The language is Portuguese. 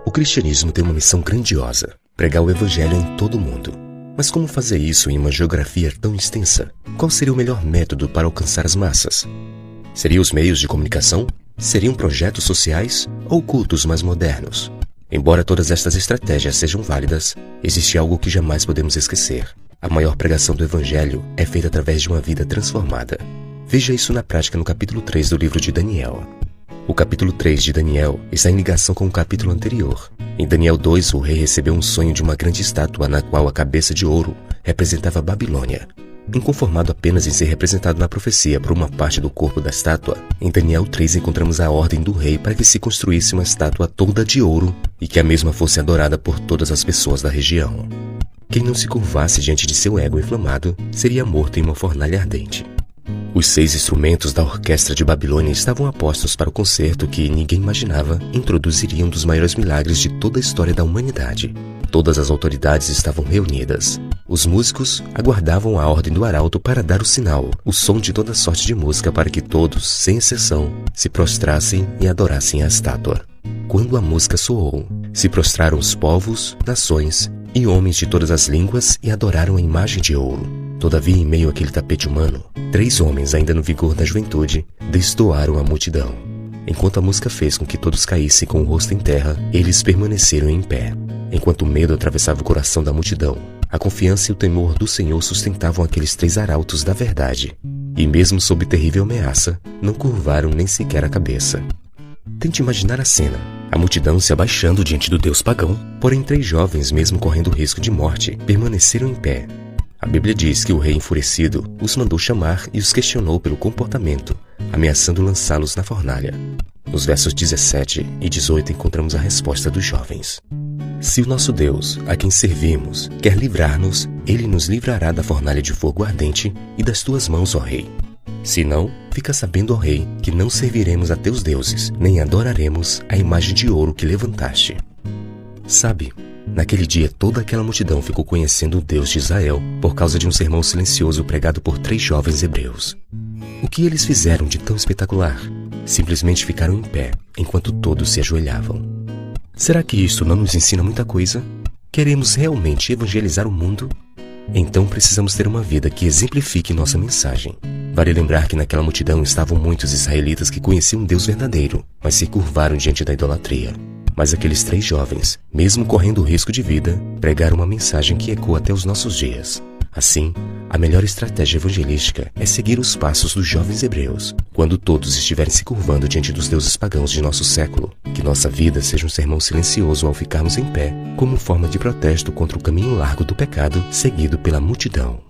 O cristianismo tem uma missão grandiosa: pregar o evangelho em todo o mundo. Mas como fazer isso em uma geografia tão extensa? Qual seria o melhor método para alcançar as massas? Seriam os meios de comunicação? Seriam projetos sociais ou cultos mais modernos? Embora todas estas estratégias sejam válidas, existe algo que jamais podemos esquecer. A maior pregação do evangelho é feita através de uma vida transformada. Veja isso na prática no capítulo 3 do livro de Daniel. O capítulo 3 de Daniel está em ligação com o capítulo anterior. Em Daniel 2, o rei recebeu um sonho de uma grande estátua na qual a cabeça de ouro representava a Babilônia. Inconformado apenas em ser representado na profecia por uma parte do corpo da estátua, em Daniel 3 encontramos a ordem do rei para que se construísse uma estátua toda de ouro e que a mesma fosse adorada por todas as pessoas da região. Quem não se curvasse diante de seu ego inflamado seria morto em uma fornalha ardente. Os 6 instrumentos da orquestra de Babilônia estavam apostos para o concerto que, ninguém imaginava, introduziria um dos maiores milagres de toda a história da humanidade. Todas as autoridades estavam reunidas. Os músicos aguardavam a ordem do arauto para dar o sinal, o som de toda sorte de música para que todos, sem exceção, se prostrassem e adorassem a estátua. Quando a música soou, se prostraram os povos, nações e homens de todas as línguas e adoraram a imagem de ouro. Todavia, em meio àquele tapete humano, 3 homens, ainda no vigor da juventude, destoaram a multidão. Enquanto a música fez com que todos caíssem com o rosto em terra, eles permaneceram em pé. Enquanto o medo atravessava o coração da multidão, a confiança e o temor do Senhor sustentavam aqueles 3 arautos da verdade. E mesmo sob terrível ameaça, não curvaram nem sequer a cabeça. Tente imaginar a cena. A multidão se abaixando diante do Deus pagão, porém 3 jovens, mesmo correndo o risco de morte, permaneceram em pé. A Bíblia diz que o rei enfurecido os mandou chamar e os questionou pelo comportamento, ameaçando lançá-los na fornalha. Nos versos 17 e 18 encontramos a resposta dos jovens. Se o nosso Deus, a quem servimos, quer livrar-nos, ele nos livrará da fornalha de fogo ardente e das tuas mãos, ó rei. Se não, fica sabendo, ó rei, que não serviremos a teus deuses, nem adoraremos a imagem de ouro que levantaste. Sabe, naquele dia toda aquela multidão ficou conhecendo o Deus de Israel por causa de um sermão silencioso pregado por 3 jovens hebreus. O que eles fizeram de tão espetacular? Simplesmente ficaram em pé, enquanto todos se ajoelhavam. Será que isto não nos ensina muita coisa? Queremos realmente evangelizar o mundo? Então precisamos ter uma vida que exemplifique nossa mensagem. Vale lembrar que naquela multidão estavam muitos israelitas que conheciam um Deus verdadeiro, mas se curvaram diante da idolatria. Mas aqueles 3 jovens, mesmo correndo o risco de vida, pregaram uma mensagem que ecoa até os nossos dias. Assim, a melhor estratégia evangelística é seguir os passos dos jovens hebreus. Quando todos estiverem se curvando diante dos deuses pagãos de nosso século, que nossa vida seja um sermão silencioso ao ficarmos em pé, como forma de protesto contra o caminho largo do pecado seguido pela multidão.